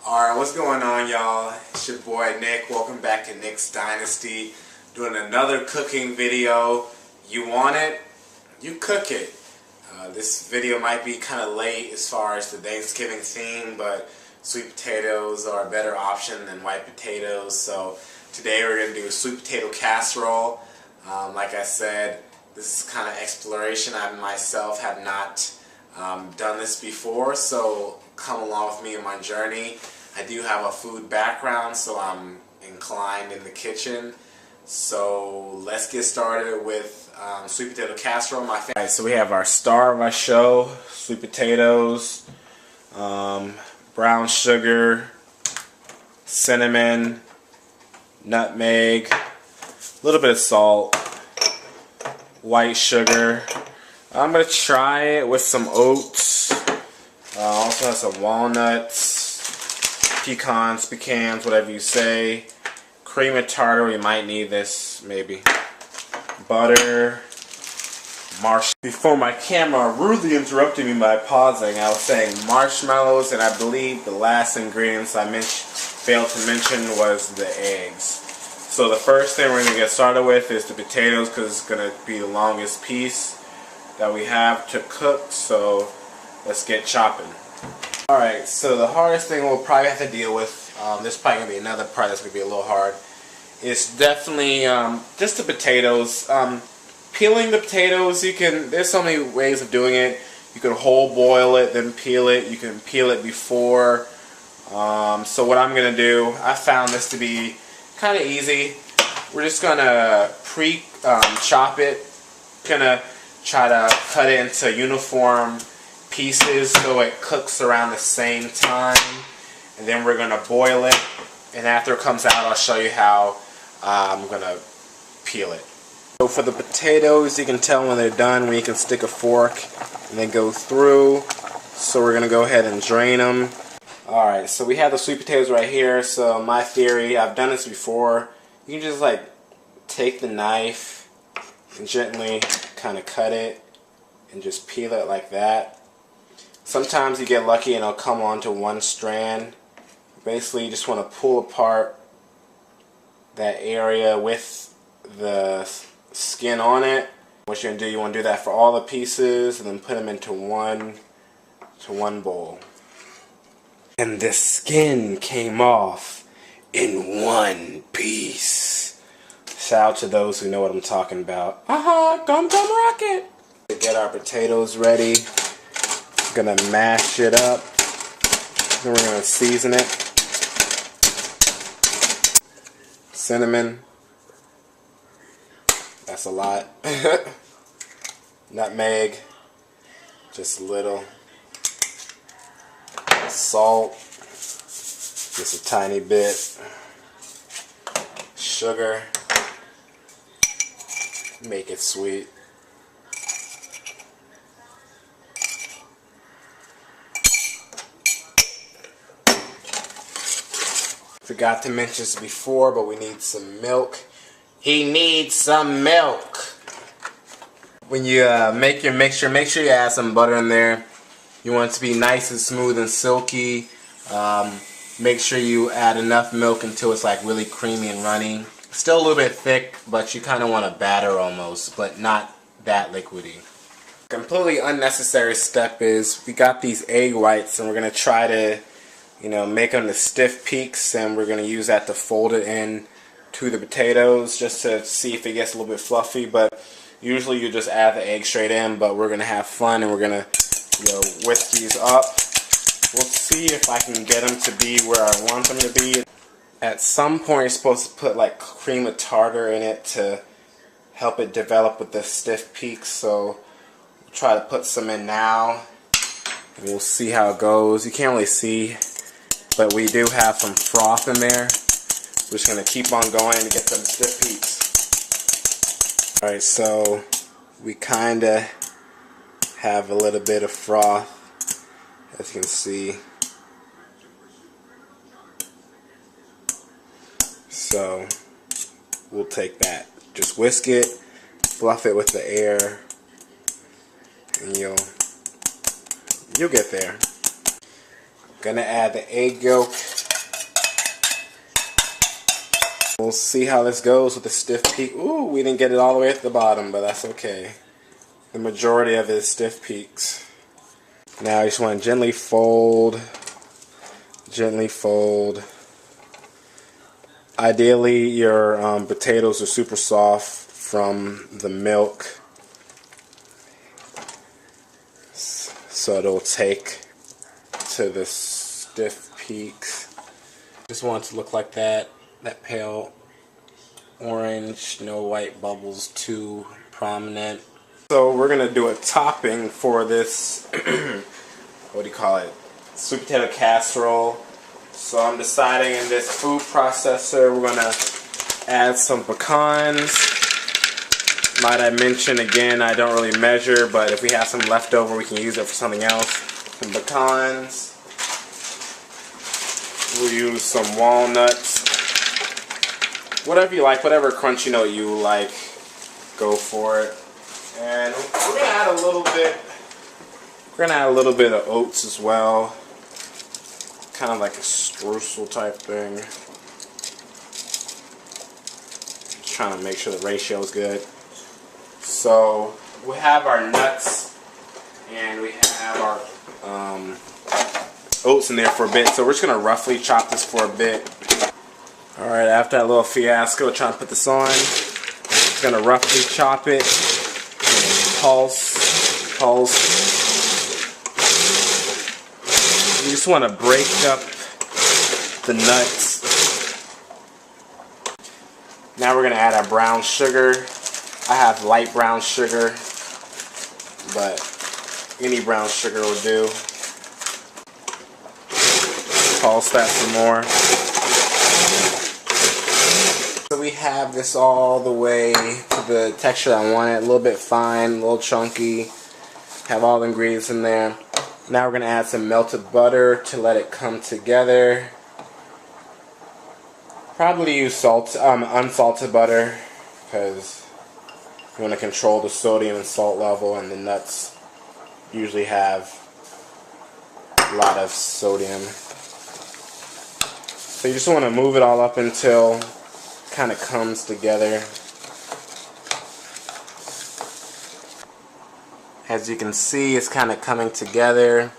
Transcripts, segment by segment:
Alright, what's going on, y'all? It's your boy Nick. Welcome back to Nick's Dynasty. Doing another cooking video. You want it? You cook it. This video might be kind of late as far as the Thanksgiving theme, but sweet potatoes are a better option than white potatoes. So today we're going to do a sweet potato casserole. Like I said, this is kind of exploration. I myself have not done this before, so come along with me on my journey. I do have a food background, so I'm inclined in the kitchen. So let's get started with sweet potato casserole. Alright, so we have our star of our show: sweet potatoes, brown sugar, cinnamon, nutmeg, a little bit of salt, white sugar. I'm going to try it with some oats. Also has some walnuts, pecans, whatever you say. Cream of tartar, we might need this, maybe. Butter, marshmallows. Before my camera rudely interrupted me by pausing, I was saying marshmallows, and I believe the last ingredients I failed to mention was the eggs. So the first thing we're going to get started with is the potatoes, because it's going to be the longest piece that we have to cook. So let's get chopping. Alright, so the hardest thing we'll probably have to deal with, this is probably going to be another part that's going to be a little hard, is definitely just the potatoes. Peeling the potatoes, there's so many ways of doing it. You can whole boil it, then peel it. You can peel it before. So what I'm going to do, I found this to be kind of easy. We're just going to chop it. Going to try to cut it into uniform pieces so it cooks around the same time, and then we're going to boil it, and after it comes out I'll show you how I'm going to peel it. So for the potatoes, you can tell when they're done when you can stick a fork and then go through. So we're going to go ahead and drain them. Alright, so we have the sweet potatoes right here. So my theory, I've done this before, you can just like take the knife and gently kind of cut it and just peel it like that. Sometimes you get lucky and it'll come onto one strand. Basically, you just want to pull apart that area with the skin on it. What you're going to do, you want to do that for all the pieces and then put them into one bowl. And the skin came off in one piece. Shout out to those who know what I'm talking about. Gum Gum Rocket! To get our potatoes ready, we're going to mash it up. Then we're going to season it. Cinnamon. That's a lot. Nutmeg. Just a little. Salt. Just a tiny bit. Sugar. Make it sweet. Forgot to mention this before, but we need some milk. He needs some milk. When you make your mixture, make sure you add some butter in there. You want it to be nice and smooth and silky. Make sure you add enough milk until it's like really creamy and runny. Still a little bit thick, but you kind of want a batter almost, but not that liquidy. Completely unnecessary step is we got these egg whites, and we're going to try to make them the stiff peaks, and we're going to use that to fold it in to the potatoes just to see if it gets a little bit fluffy. But usually you just add the egg straight in, but we're going to have fun and we're going to whisk these up. We'll see if I can get them to be where I want them to be. At some point you're supposed to put like cream of tartar in it to help it develop with the stiff peaks, so we'll try to put some in now and we'll see how it goes. You can't really see, but we do have some froth in there. We're just going to keep on going to get some stiff peaks. Alright, so we kind of have a little bit of froth, as you can see. So we'll take that. Just whisk it, fluff it with the air, and you'll get there. Gonna add the egg yolk. We'll see how this goes with the stiff peak. Ooh, we didn't get it all the way at the bottom, but that's okay. The majority of it is stiff peaks. Now you just want to gently fold. Gently fold. Ideally, your potatoes are super soft from the milk, so it'll take to the stiff peaks. Just want it to look like that. That pale orange, no white bubbles too prominent. So we're gonna do a topping for this, what do you call it? Sweet potato casserole. So I'm deciding in this food processor we're gonna add some pecans. Might I mention again, I don't really measure, but if we have some leftover we can use it for something else. Some pecans. We'll use some walnuts. Whatever you like, whatever crunchy note you like, go for it. And we're gonna add a little bit. We're gonna add a little bit of oats as well, kind of like a streusel type thing. Just trying to make sure the ratio is good. So we have our nuts and we have our oats in there for a bit. So we're just gonna roughly chop this for a bit. Alright, after that little fiasco trying to put this on, just gonna roughly chop it, pulse. You just want to break up the nuts. Now we're gonna add our brown sugar. I have light brown sugar, but any brown sugar will do. Pulse that some more. So we have this all the way to the texture I want it, a little bit fine, a little chunky. Have all the ingredients in there. Now we're going to add some melted butter to let it come together. Probably use unsalted butter because you want to control the sodium and salt level, and the nuts usually have a lot of sodium. So you just want to move it all up until kind of comes together. As you can see, it's kind of coming together.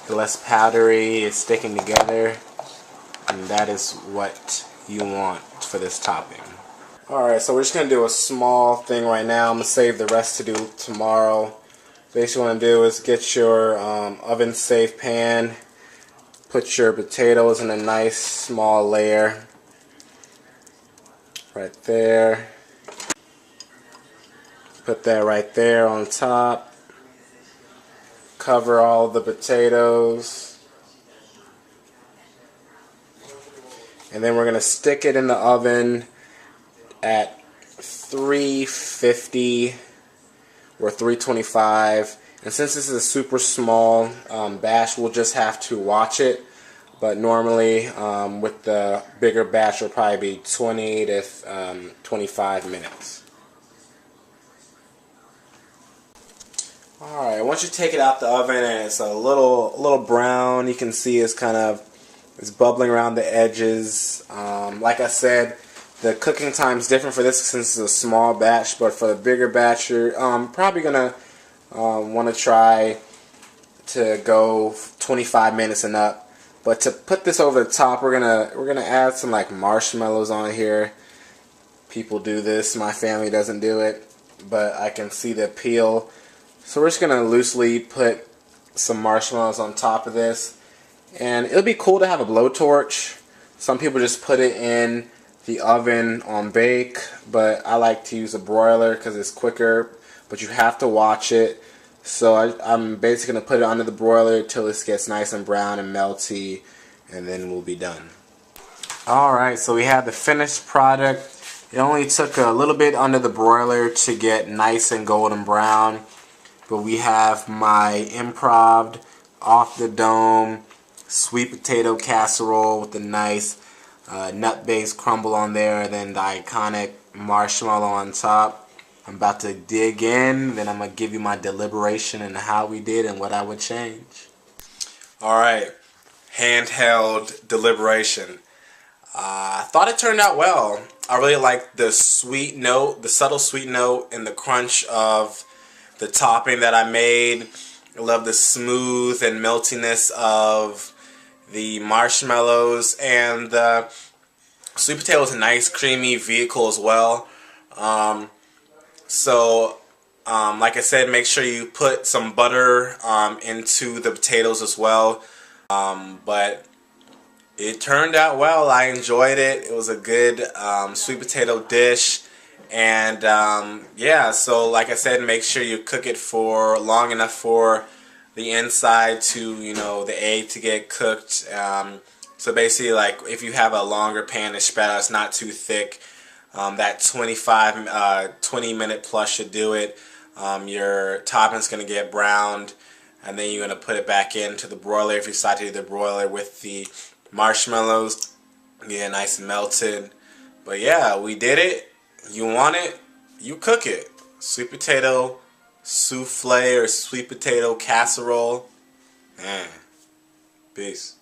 The less powdery, it's sticking together, and that is what you want for this topping. Alright, so we're just going to do a small thing right now. I'm going to save the rest to do tomorrow. Basically what you want to do is get your oven safe pan, put your potatoes in a nice small layer. Right there. Put that right there on top. Cover all the potatoes. And then we're going to stick it in the oven at 350 or 325. And since this is a super small batch, we'll just have to watch it. But normally, with the bigger batch, it'll probably be 20 to 25 minutes. Alright, once you take it out the oven and it's a little brown, you can see it's bubbling around the edges. Like I said, the cooking time is different for this since it's a small batch, but for the bigger batch, you're probably gonna want to try to go 25 minutes and up. But to put this over the top, we're gonna add some like marshmallows on here. People do this. My family doesn't do it, but I can see the appeal. So we're just gonna loosely put some marshmallows on top of this, and it'll be cool to have a blowtorch. Some people just put it in the oven on bake, but I like to use a broiler because it's quicker. But you have to watch it. So I'm basically going to put it under the broiler until this gets nice and brown and melty, and then we'll be done. Alright, so we have the finished product. It only took a little bit under the broiler to get nice and golden brown. But we have my Improv off the dome sweet potato casserole with the nice nut-based crumble on there, and then the iconic marshmallow on top. I'm about to dig in, then I'm going to give you my deliberation and how we did and what I would change. Alright, handheld deliberation. I thought it turned out well. I really like the sweet note, the subtle sweet note, and the crunch of the topping that I made. I love the smooth and meltiness of the marshmallows, and the sweet potato is a nice creamy vehicle as well. Like I said, make sure you put some butter into the potatoes as well. But it turned out well. I enjoyed it. It was a good sweet potato dish. And yeah, so like I said, make sure you cook it for long enough for the inside to, you know, the egg to get cooked. So basically, like if you have a longer pan to spread out, it's not too thick. That 20 minute plus should do it. Your topping's going to get browned, and then you're going to put it back into the broiler. If you decide to do the broiler with the marshmallows, get nice and melted. But yeah, we did it. You want it, you cook it. Sweet potato souffle or sweet potato casserole. Man, peace.